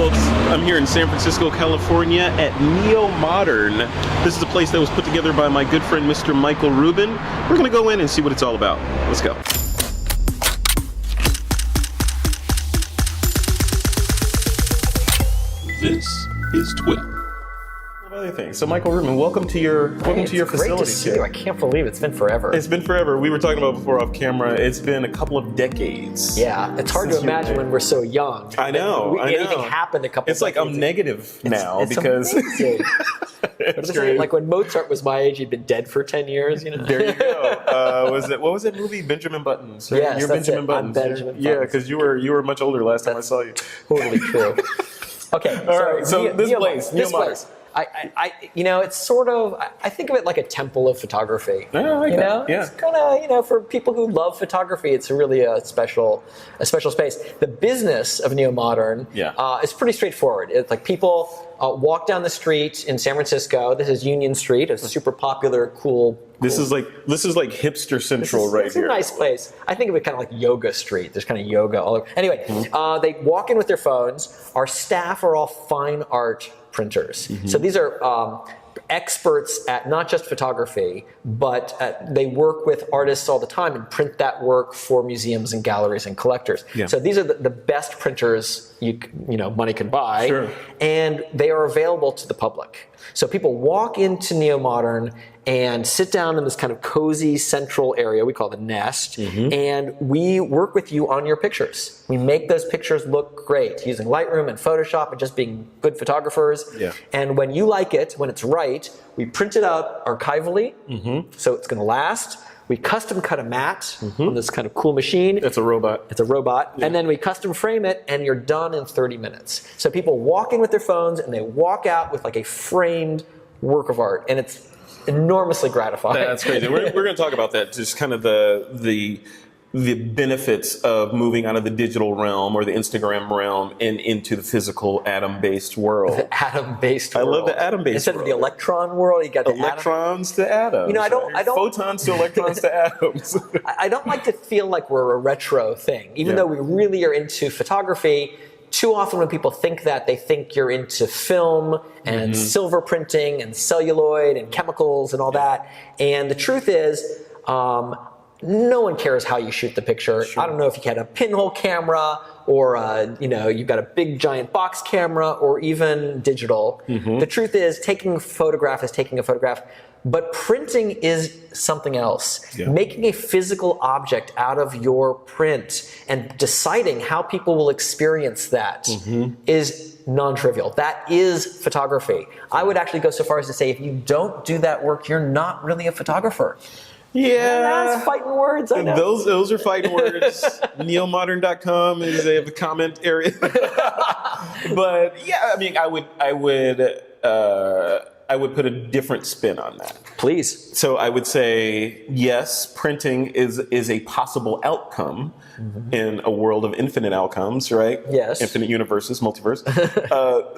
folks. I'm here in San Francisco, California at Neomodern. This is a place that was put together by my good friend, Mr. Michael Rubin. We're going to go in and see what it's all about. Let's go. This is TWiP. Other things. So Michael Rubin, welcome to your facility. Great to see you. I can't believe it's been forever. It's been forever. We were talking about before off camera. It's been a couple of decades. Yeah, it's hard to imagine when we're so young. I know. Anything happened a couple. It's like I'm negative now because it's great. Like when Mozart was my age, he'd been dead for 10 years. You know. There you go. What was that movie? Benjamin Buttons. Right? Yes, You're that's Benjamin it. Buttons. I'm Benjamin Buttons. Yeah, because you were much older last time I saw you. Totally true. Okay. All right. So this place. It's sort of, I think of it like a temple of photography. I like that. Yeah. It's kind of, for people who love photography, it's really a special space. The business of Neomodern is pretty straightforward. It's like people walk down the street in San Francisco. This is Union Street, a super popular, cool. This is like hipster central right here. It's a nice place. I think of it kind of like Yoga Street. There's kind of yoga all over. Anyway, they walk in with their phones. Our staff are all fine art printers. So these are experts at not just photography, but they work with artists all the time and print that work for museums and galleries and collectors. Yeah. So these are the best printers money can buy, and they are available to the public. So people walk into Neomodern and sit down in this kind of cozy central area we call the nest, and we work with you on your pictures. We make those pictures look great using Lightroom and Photoshop and just being good photographers. Yeah. And when you like it, when it's right, we print it out archivally, so it's going to last. We custom cut a mat on this kind of cool machine. It's a robot. It's a robot. Yeah. And then we custom frame it, and you're done in 30 minutes. So people walk in with their phones, and they walk out with like a framed work of art, and it's enormously gratifying. That's crazy. We're going to talk about that, just kind of the benefits of moving out of the digital realm or the Instagram realm and into the physical atom-based world. The atom-based world. I love the atom-based world. Instead of the electron world, you got the electrons to atoms. I don't photons to electrons to atoms. I don't like to feel like we're a retro thing, even though we really are into photography. Too often when people think that, they think you're into film and silver printing and celluloid and chemicals and all that. And the truth is, no one cares how you shoot the picture. I don't know if you had a pinhole camera or you've got a big giant box camera or even digital. The truth is, taking a photograph is taking a photograph. But printing is something else. Yeah. Making a physical object out of your print and deciding how people will experience that is non-trivial. That is photography. I would actually go so far as to say, if you don't do that work, you're not really a photographer. Yeah, that's fighting words. I know. Those are fighting words. Neomodern.com is a comment area. But yeah, I mean, I would put a different spin on that. Please. So I would say, yes, printing is a possible outcome in a world of infinite outcomes, right? Yes. Infinite universes, multiverse.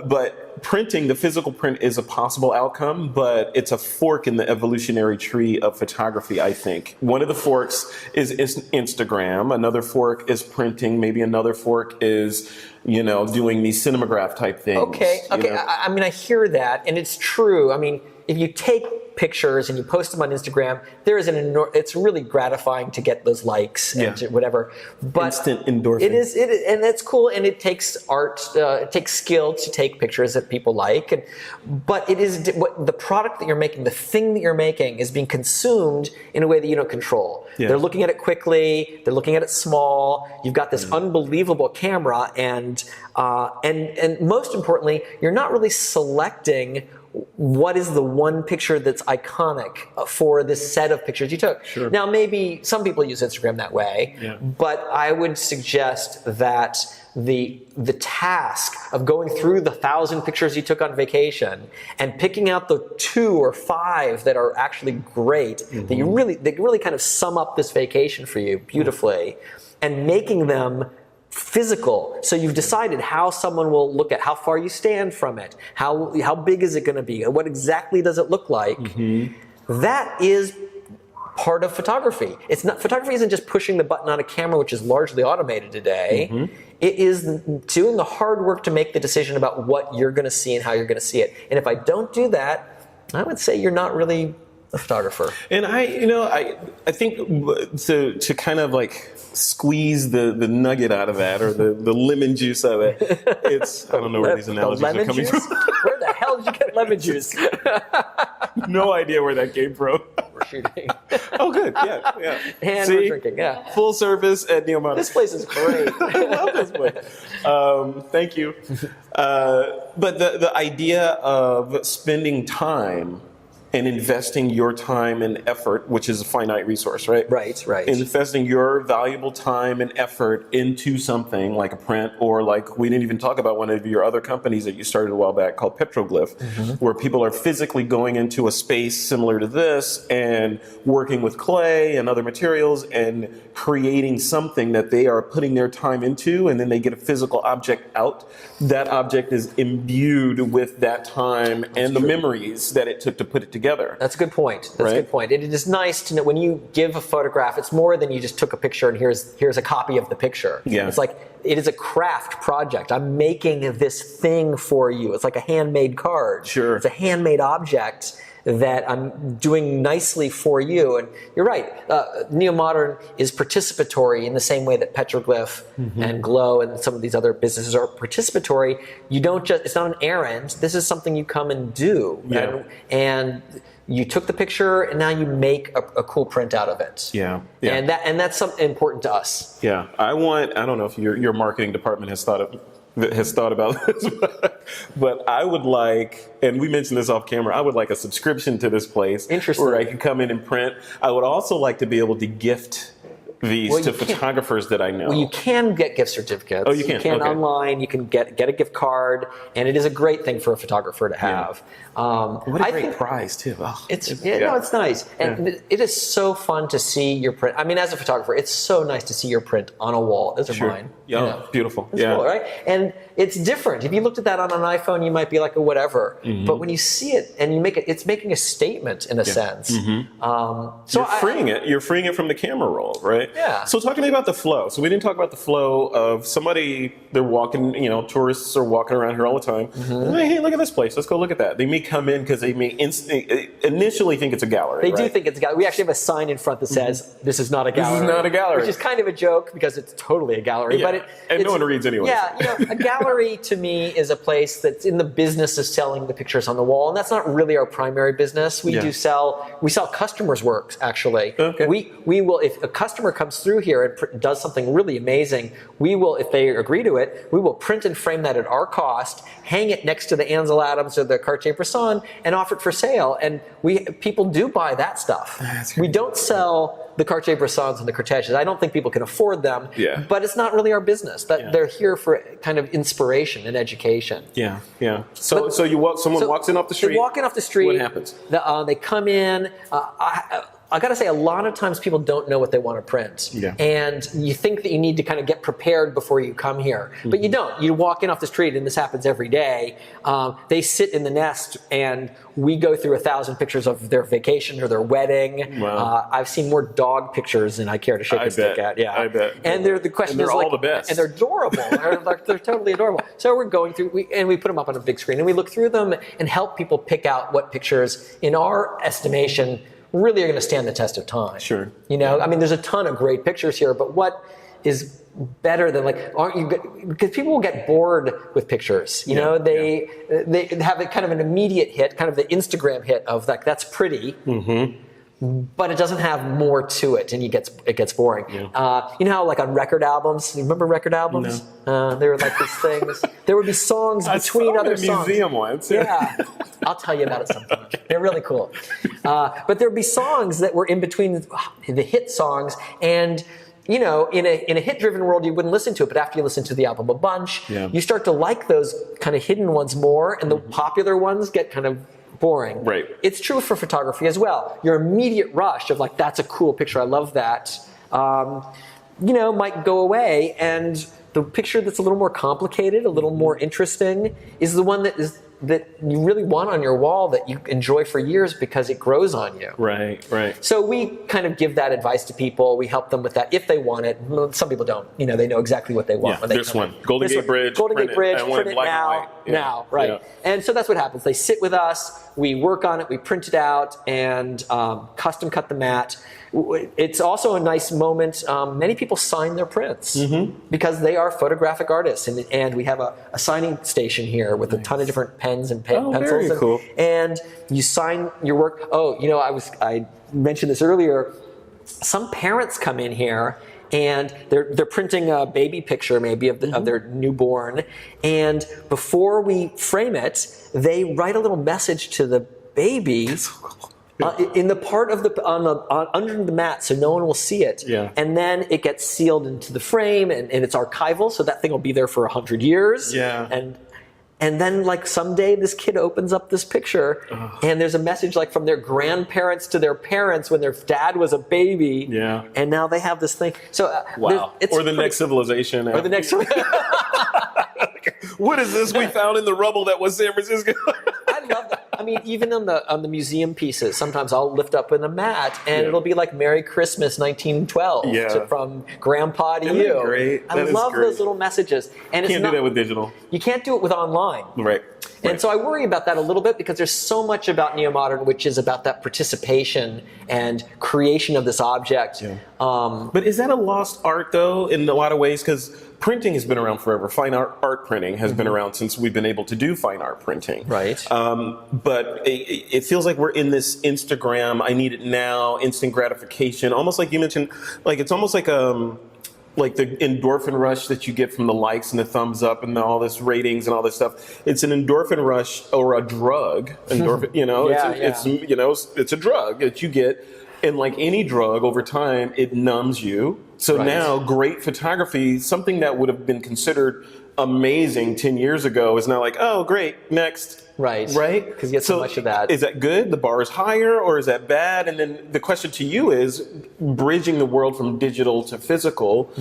But printing, the physical print, is a possible outcome, but it's a fork in the evolutionary tree of photography, I think. One of the forks is Instagram. Another fork is printing. Maybe another fork is doing these cinematograph type things. Okay. I mean, I hear that, and it's true. I mean, if you take pictures and you post them on Instagram, it's really gratifying to get those likes and whatever. But instant endorphin. It is, and that's cool. And it takes art, it takes skill to take pictures that people like. But it is the product that you're making, the thing that you're making, is being consumed in a way that you don't control. Yeah. They're looking at it quickly. They're looking at it small. You've got this unbelievable camera, and most importantly, you're not really selecting what is the one picture that's iconic for this set of pictures you took. Sure. Now, maybe some people use Instagram that way, but I would suggest that the task of going through the 1,000 pictures you took on vacation and picking out the 2 or 5 that are actually great, that really kind of sum up this vacation for you beautifully, and making them physical. So you've decided how someone will look at how far you stand from it, how big is it going to be, what exactly does it look like. That is part of photography. Photography isn't just pushing the button on a camera, which is largely automated today. It is doing the hard work to make the decision about what you're going to see and how you're going to see it. And if I don't do that, I would say you're not really a photographer. And I think to kind of like squeeze the nugget out of that, or the lemon juice of it, it's, I don't know where these analogies are coming from. Where the hell did you get lemon juice? No idea where that came from. We're shooting. Oh, good. Yeah. And See? we're drinking, yeah. Full service at Neomodern. This place is great. I love this place. Thank you. But the idea of spending time and investing your time and effort, which is a finite resource, right? Right. Investing your valuable time and effort into something like a print, or like we didn't even talk about one of your other companies that you started a while back called Petroglyph, where people are physically going into a space similar to this and working with clay and other materials and creating something that they are putting their time into, and then they get a physical object out. That object is imbued with that time and the memories that it took to put it together. That's a good point. That's a good point. It is nice to know when you give a photograph, it's more than you just took a picture and here's a copy of the picture. Yeah. It's like, it is a craft project. I'm making this thing for you. It's like a handmade card. Sure. It's a handmade object that I'm doing nicely for you. And you're right, Neomodern is participatory in the same way that Petroglyph and Glow and some of these other businesses are participatory. You don't just, it's not an errand. This is something you come and do. Yeah. And you took the picture and now you make a cool print out of it. Yeah. And that's something important to us. Yeah. I don't know if your marketing department has thought about this, but I would like, and we mentioned this off camera, I would like a subscription to this place. Interesting. Where I can come in and print. I would also like to be able to gift these to photographers that I know. Well, you can get gift certificates. Oh, you can? Okay. Online. You can get a gift card, and it is a great thing for a photographer to have. What a great prize too. Oh, It's nice, and it is so fun to see your print. I mean, as a photographer, it's so nice to see your print on a wall. Those are mine. Yeah, beautiful. It's cool, right? And it's different. If you looked at that on an iPhone, you might be like, oh, whatever. But when you see it and you make it, it's making a statement in a sense. So You're freeing it from the camera roll, right? Yeah. So talk to me about the flow. So we didn't talk about the flow of somebody, they're walking, tourists are walking around here all the time. Hey, look at this place. Let's go look at that. They may come in because they may initially think it's a gallery. They do think it's a gallery. We actually have a sign in front that says, this is not a gallery. This is not a gallery. Which is kind of a joke because it's totally a gallery. Yeah. But no one reads anyway. Yeah, a gallery to me is a place that's in the business of selling the pictures on the wall. And that's not really our primary business. We sell customers' works, actually. Okay. We will, if a customer comes through here and does something really amazing, we will, if they agree to it, we will print and frame that at our cost, hang it next to the Ansel Adams or the Cartier-Bresson, and offer it for sale. And people do buy that stuff. We don't sell the Cartier-Bressons and the Cortèges. I don't think people can afford them, but it's not really our business. They're here for kind of inspiration and education. Yeah. So someone walks in off the street. They walk in off the street. What happens? They come in. I got to say, a lot of times people don't know what they want to print. Yeah. And you think that you need to kind of get prepared before you come here. But you don't. You walk in off the street, and this happens every day. They sit in the nest, and we go through 1,000 pictures of their vacation or their wedding. Wow. I've seen more dog pictures than I care to shake a stick at. Yeah, I bet. And the question is, all the best. And they're adorable. they're totally adorable. So we're going through, we put them up on a big screen, and we look through them and help people pick out what pictures, in our estimation, really are going to stand the test of time. Sure. I mean, there's a ton of great pictures here, but what is better than because people will get bored with pictures. They have a kind of an immediate hit, kind of the Instagram hit of like, that's pretty. But it doesn't have more to it, and it gets boring. Yeah. You know how, like on record albums, remember record albums? No. They were like these things. There would be songs between other songs. I saw them in a museum once. Yeah. I'll tell you about it sometime. They're really cool. But there'd be songs that were in between the hit songs, and in a hit-driven world, you wouldn't listen to it, but after you listen to the album a bunch, you start to like those kind of hidden ones more, and the popular ones get kind of boring. Right. It's true for photography as well. Your immediate rush of like, that's a cool picture, I love that, might go away, and the picture that's a little more complicated, a little more interesting, is the one that is that you really want on your wall that you enjoy for years because it grows on you. Right, right. So we kind of give that advice to people. We help them with that if they want it. Some people don't. They know exactly what they want. Yeah, when they this one, Golden Gate Bridge, print it black now, and white. Yeah. now, right? Yeah. And so that's what happens. They sit with us. We work on it. We print it out and custom cut the mat. It's also a nice moment. Many people sign their prints because they are photographic artists, and we have a signing station here with a ton of different pens and pencils. Very cool. And you sign your work. I mentioned this earlier. Some parents come in here and they're printing a baby picture maybe of their newborn, and before we frame it, they write a little message to the baby. In the part of under the mat, so no one will see it. Yeah. And then it gets sealed into the frame, and it's archival, so that thing will be there for 100 years. Yeah. And then, like, someday this kid opens up this picture, and there's a message, like, from their grandparents to their parents when their dad was a baby. Yeah. And now they have this thing. So wow. Or the next civilization. Or the next. What is this we found in the rubble that was San Francisco? I love that. I mean, even on the museum pieces, sometimes I'll lift up in a mat, and it'll be like "Merry Christmas, 1912" from Grandpa to you. Great. I love those little messages. And Can't do that with digital. You can't do it with online. Right. And so I worry about that a little bit because there's so much about Neomodern which is about that participation and creation of this object. Yeah. But is that a lost art, though, in a lot of ways? Because printing has been around forever. Fine art printing has been around since we've been able to do fine art printing. Right. But it feels like we're in this Instagram, I need it now, instant gratification. Almost like you mentioned, like it's almost like the endorphin rush that you get from the likes and the thumbs up and all this ratings and all this stuff. It's an endorphin rush or a drug. Endorphin, it's a drug that you get. And like any drug, over time, it numbs you. So now great photography, something that would have been considered amazing 10 years ago is now like, oh, great, next. Right. Because you get so much of that. Is that good? The bar is higher, or is that bad? And then the question to you is, bridging the world from digital to physical,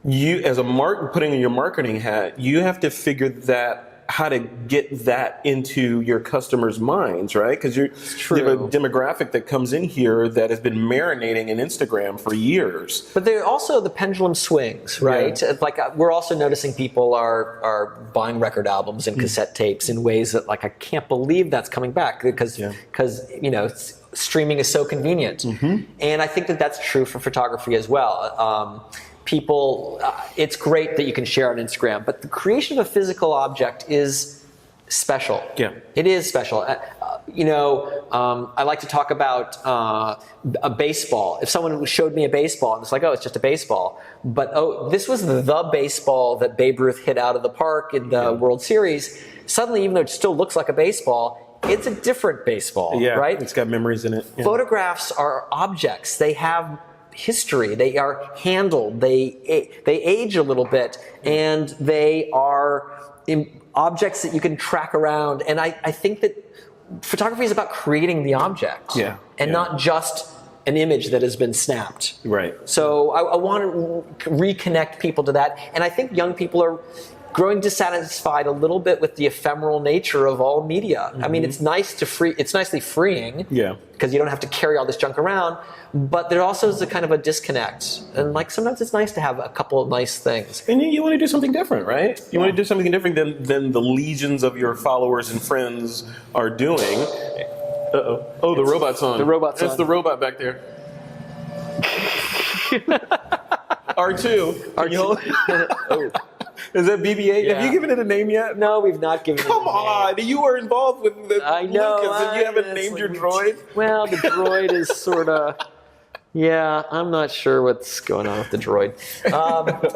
you, as putting on your marketing hat, you have to figure how to get that into your customers' minds, right? Because you have a demographic that comes in here that has been marinating in Instagram for years. But there also the pendulum swings, right? Yeah. Like we're also noticing people are buying record albums and cassette tapes in ways that, like, I can't believe that's coming back because streaming is so convenient, and I think that's true for photography as well. People, it's great that you can share on Instagram, but the creation of a physical object is special. Yeah, it is special. I like to talk about a baseball. If someone showed me a baseball and it's like, oh, it's just a baseball, but this was the baseball that Babe Ruth hit out of the park in the World Series. Suddenly, even though it still looks like a baseball, it's a different baseball, right? It's got memories in it. Yeah. Photographs are objects. They have history. They are handled. They age a little bit, and they are objects that you can track around. And I think that photography is about creating the object, and not just an image that has been snapped. Right. So I want to reconnect people to that, and I think young people are growing dissatisfied a little bit with the ephemeral nature of all media. I mean, it's nicely freeing, because you don't have to carry all this junk around. But there also is a kind of a disconnect, and like sometimes it's nice to have a couple of nice things. And you want to do something different, right? You want to do something different than the legions of your followers and friends are doing. Oh, the robot's on. The robot's on. It's the robot back there. R2. R2. Is that BB-8? Yeah. Have you given it a name yet? No, we've not given it a name. Come on, you were involved with the I know, Lucas, and you haven't named your droid? Well, the droid is sort of... Yeah, I'm not sure what's going on with the droid.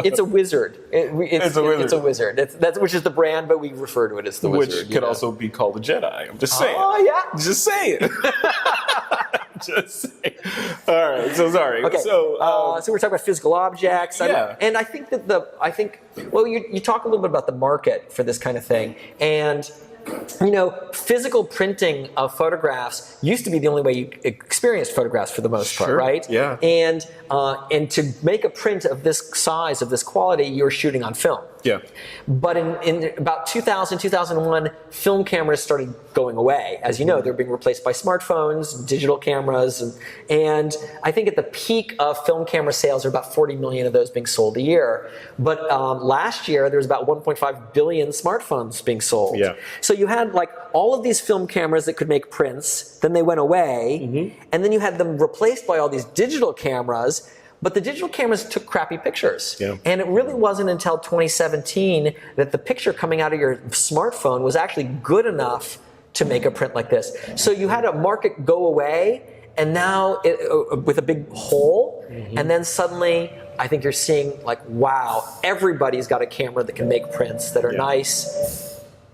It's a wizard. It's a wizard. It's a wizard. That's which is the brand, but we refer to it as the wizard. Which could also be called a Jedi. I'm just saying. Oh, yeah. Just saying. Just saying. All right. So sorry. Okay. So we're talking about physical objects. And I think that you talk a little bit about the market for this kind of thing, and physical printing of photographs used to be the only way you experienced photographs for the most part, right? Yeah. And to make a print of this size, of this quality, you were shooting on film. Yeah. But in about 2000, 2001, film cameras started going away. As you know, they're being replaced by smartphones, digital cameras, and I think at the peak of film camera sales, there were about 40 million of those being sold a year. But last year, there was about 1.5 billion smartphones being sold. Yeah. So you had like all of these film cameras that could make prints, then they went away, and then you had them replaced by all these digital cameras. But the digital cameras took crappy pictures. Yeah. And it really wasn't until 2017 that the picture coming out of your smartphone was actually good enough to make a print like this. So you had a market go away, and now with a big hole, and then suddenly I think you're seeing like, wow, everybody's got a camera that can make prints that are nice.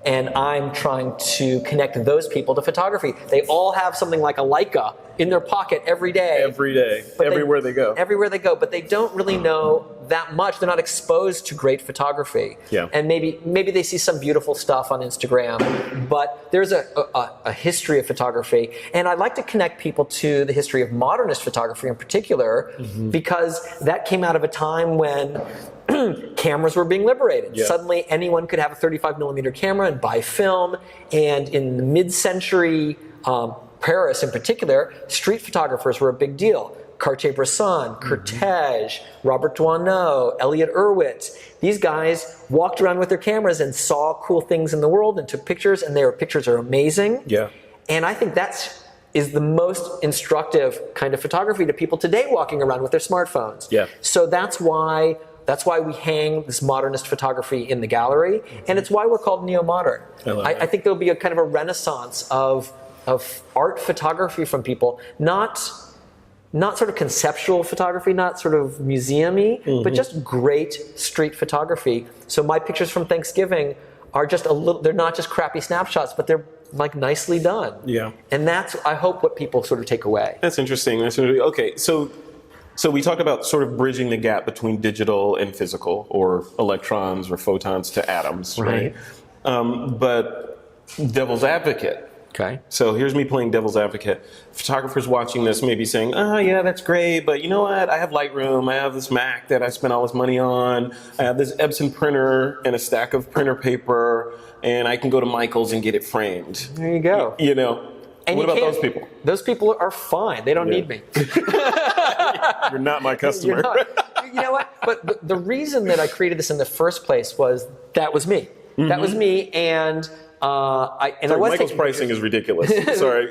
And I'm trying to connect those people to photography. They all have something like a Leica in their pocket every day. Every day, everywhere they go. Everywhere they go, but they don't really know that much. They're not exposed to great photography. Yeah. And maybe they see some beautiful stuff on Instagram, but there's a history of photography. And I'd like to connect people to the history of modernist photography in particular, because that came out of a time when cameras were being liberated. Yeah. Suddenly anyone could have a 35 millimeter camera and buy film. And in the mid-century Paris in particular, street photographers were a big deal. Cartier-Bresson, Cortege, Robert Doisneau, Elliot Erwitt. These guys walked around with their cameras and saw cool things in the world and took pictures, and their pictures are amazing. Yeah. And I think is the most instructive kind of photography to people today walking around with their smartphones. Yeah. So that's why we hang this modernist photography in the gallery, and it's why we're called Neomodern. I think there'll be a kind of a renaissance of art photography from people, not sort of conceptual photography, not sort of museum-y, but just great street photography. So my pictures from Thanksgiving are just they're not just crappy snapshots, but they're like nicely done. Yeah. And that's, I hope, what people sort of take away. That's interesting. Okay, so we talked about sort of bridging the gap between digital and physical, or electrons or photons to atoms, right? But devil's advocate. Okay. So here's me playing devil's advocate. Photographers watching this may be saying, oh yeah, that's great, but you know what? I have Lightroom, I have this Mac that I spent all this money on, I have this Epson printer and a stack of printer paper, and I can go to Michael's and get it framed. There you go. You know, and what about those people? Those people are fine. They don't need me. You're not my customer. You know what? But the reason that I created this in the first place was that was me. That was me, and Michael's pricing is ridiculous.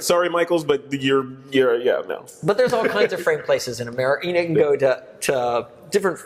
Sorry, Michael's, but no. But there's all kinds of frame places in America. You can go to different,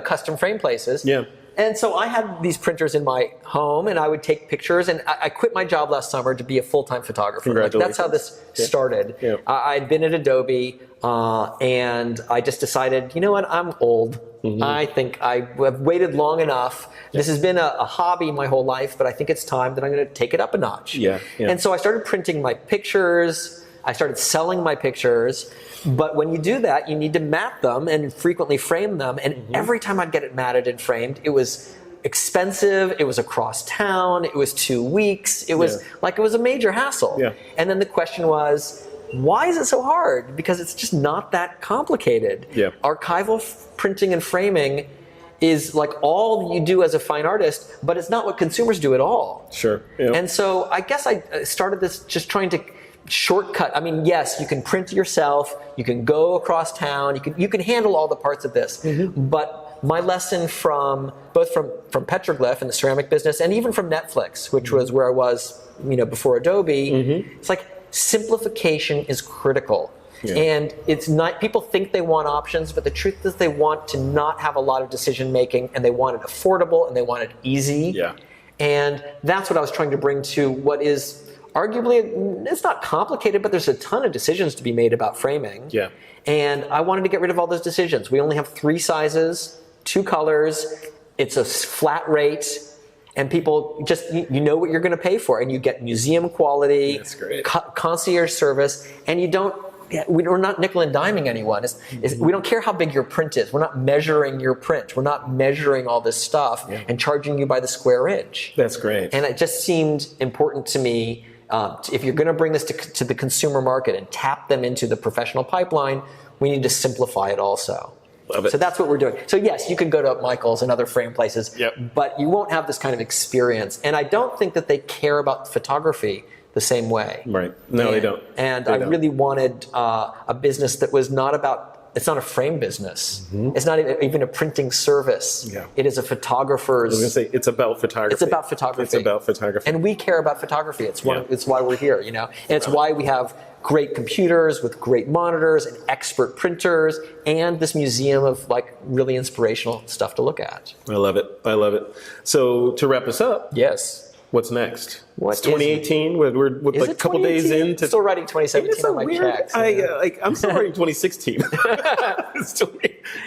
custom frame places. Yeah. And so I had these printers in my home, and I would take pictures. And I quit my job last summer to be a full-time photographer. Congratulations. That's how this started. Yeah. I'd been at Adobe, and I just decided, you know what? I'm old. I think I have waited long enough. This has been a hobby my whole life, but I think it's time that I'm going to take it up a notch. Yeah. And so I started printing my pictures. I started selling my pictures. But when you do that, you need to mat them and frequently frame them. And every time I'd get it matted and framed, it was expensive. It was across town. It was 2 weeks. It was it was a major hassle. Yeah. And then the question was, why is it so hard? Because it's just not that complicated. Yeah. Archival printing and framing is like all you do as a fine artist, but it's not what consumers do at all. Sure. Yeah. And so I guess I started this just trying to shortcut. I mean, yes, you can print yourself, you can go across town, you can handle all the parts of this. But my lesson from Petroglyph and the ceramic business, and even from Netflix, which was where I was, before Adobe, it's like simplification is critical. Yeah. And it's not, people think they want options, but the truth is they want to not have a lot of decision making, and they want it affordable, and they want it easy. Yeah. And that's what I was trying to bring to what is arguably, it's not complicated, but there's a ton of decisions to be made about framing. Yeah. And I wanted to get rid of all those decisions. We only have 3 sizes, 2 colors. It's a flat rate. And people just, you know what you're going to pay for. And you get museum quality, that's great. Concierge service, and we're not nickel and diming anyone. We don't care how big your print is. We're not measuring your print. We're not measuring all this stuff and charging you by the square inch. That's great. And it just seemed important to me, if you're going to bring this to the consumer market and tap them into the professional pipeline, we need to simplify it also. Love it. So that's what we're doing. So yes, you can go to Michael's and other frame places, but you won't have this kind of experience. And I don't think that they care about photography the same way. Right. No, they don't. And They I don't. really wanted a business that was not about, it's not a frame business. It's not even a printing service. Yeah. It is a photographer's. I was going to say, it's about photography. It's about photography. It's about photography. And we care about photography. It's why we're here, And it's why we have great computers with great monitors and expert printers and this museum of like really inspirational stuff to look at. I love it. I love it. So to wrap us up, Yes. what's next? What it's 2018. We're like a couple days into. Still writing 2017 It's so on my weird. checks. I'm still writing 2016.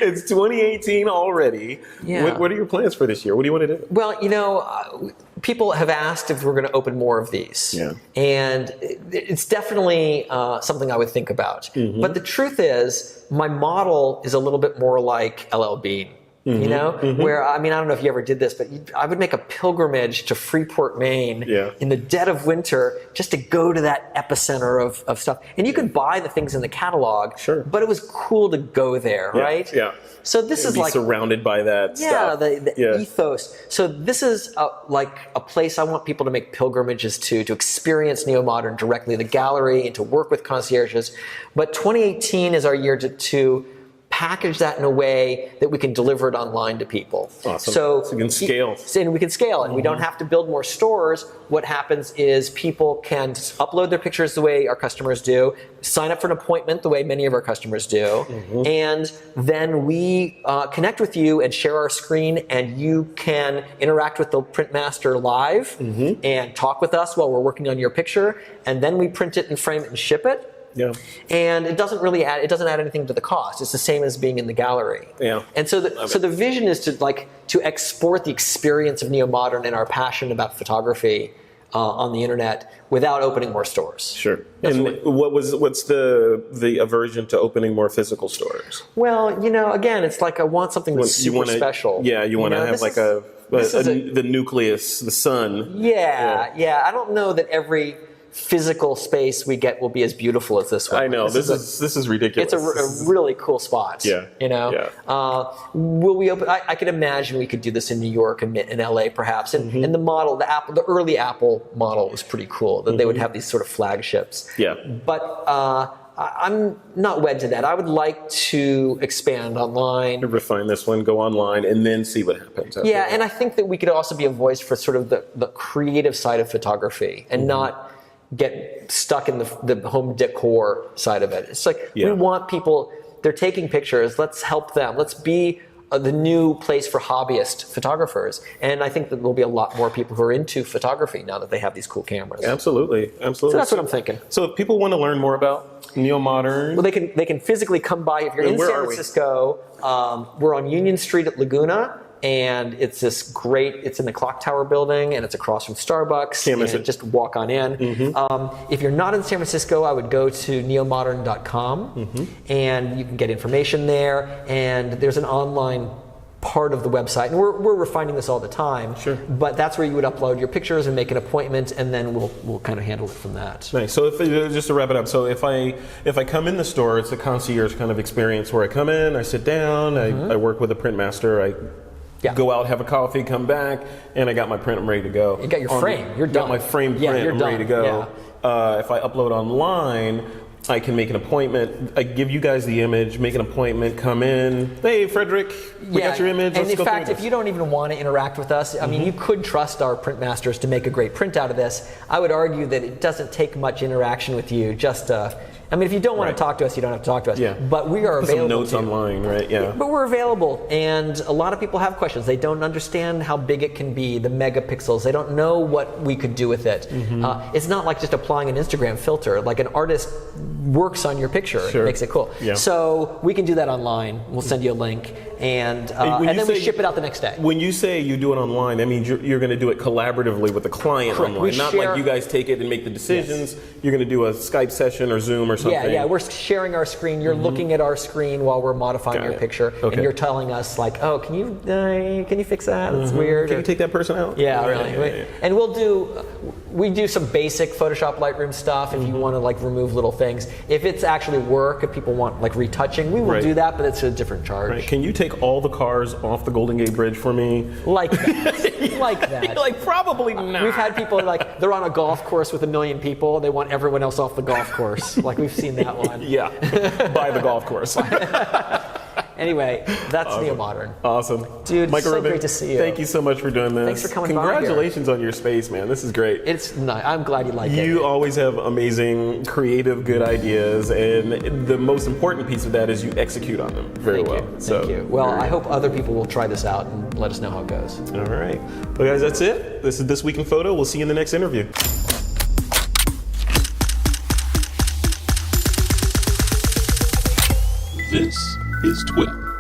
It's 2018 already. Yeah. What are your plans for this year? What do you want to do? Well, people have asked if we're going to open more of these. Yeah. And it's definitely something I would think about. But the truth is, my model is a little bit more like LL Bean. Where, I don't know if you ever did this, but I would make a pilgrimage to Freeport, Maine in the dead of winter just to go to that epicenter of stuff. And you could buy the things in the catalog, but it was cool to go there, right? Yeah. So this is be like surrounded by that stuff. The ethos. So this is like a place I want people to make pilgrimages to experience Neomodern directly, the gallery, and to work with concierges. But 2018 is our year to package that in a way that we can deliver it online to people. Awesome. So we can scale. And we can scale, and we don't have to build more stores. What happens is people can upload their pictures the way our customers do, sign up for an appointment the way many of our customers do, and then we connect with you and share our screen, and you can interact with the print master live and talk with us while we're working on your picture, and then we print it and frame it and ship it. Yeah. And it doesn't add anything to the cost. It's the same as being in the gallery. Yeah. And so the vision is to export the experience of Neomodern and our passion about photography on the internet without opening more stores. Sure. And what's the aversion to opening more physical stores? Well, again, it's like I want something that's super special. Yeah, you want to have like the nucleus, the sun. Yeah. I don't know that every physical space we get will be as beautiful as this one. I know this is ridiculous. It's a really cool spot. Yeah. Will we open? I could imagine we could do this in New York and in LA perhaps. And the model, the early Apple model was pretty cool. That they would have these sort of flagships. Yeah. But I'm not wed to that. I would like to expand online. Refine this one, go online, and then see what happens. Yeah, and I think that we could also be a voice for sort of the creative side of photography and not get stuck in the home decor side of it. It's like we want people, they're taking pictures, let's help them. Let's be the new place for hobbyist photographers. And I think that there'll be a lot more people who are into photography now that they have these cool cameras. Absolutely. So that's what I'm thinking. So if people want to learn more about Neomodern, well, they can physically come by. If you're in San Francisco, we're on Union Street at Laguna. And it's it's in the Clock Tower building, and it's across from Starbucks. And just walk on in. If you're not in San Francisco, I would go to neomodern.com, and you can get information there. And there's an online part of the website, and we're refining this all the time. Sure. But that's where you would upload your pictures and make an appointment, and then we'll kind of handle it from that. Nice. So just to wrap it up, so if I come in the store, it's a concierge kind of experience where I come in, I sit down, I work with a print master, go out, have a coffee, come back, and I got my print. I'm ready to go. You got your frame. You're done. Got my frame print. I'm ready to go. If I upload online, I can make an appointment. I give you guys the image, make an appointment, come in. Hey, Frederick, we got your image. And Let's in go fact, if you don't even want to interact with us, I mean, you could trust our print masters to make a great print out of this. I would argue that it doesn't take much interaction with you. Just if you don't want to talk to us, you don't have to talk to us. Yeah. But we are available. Some notes online, right? Yeah. But we're available, and a lot of people have questions. They don't understand how big it can be, the megapixels. They don't know what we could do with it. It's not like just applying an Instagram filter. Like an artist works on your picture, and makes it cool. Yeah. So we can do that online. We'll send you a link, and then we ship it out the next day. When you say you do it online, that means you're going to do it collaboratively with the client online. Not like you guys take it and make the decisions. Yes. You're going to do a Skype session or Zoom or something. Yeah, we're sharing our screen. You're looking at our screen while we're modifying your picture, and you're telling us like, "Oh, can you fix that? That's weird." Can you take that person out? Yeah, really. And we'll do. we do some basic Photoshop Lightroom stuff if you want to like remove little things. If it's actually work, if people want like retouching, we will do that, but it's a different charge. Right. Can you take all the cars off the Golden Gate Bridge for me? Like that. Like that. Like, probably not. We've had people like, they're on a golf course with 1 million people, they want everyone else off the golf course. Like, we've seen that one. Yeah, by the golf course. Anyway, that's Neomodern. Awesome. Dude, Michael so Rubin, great to see you. Thank you so much for doing this. Thanks for coming by Congratulations on your space, man. This is great. It's nice. I'm glad you like it. You always have amazing, creative, good ideas, and the most important piece of that is you execute on them very well. Thank you. Well, I hope other people will try this out and let us know how it goes. All right. Well, guys, that's it. This is This Week in Photo. We'll see you in the next interview. This is TWiP.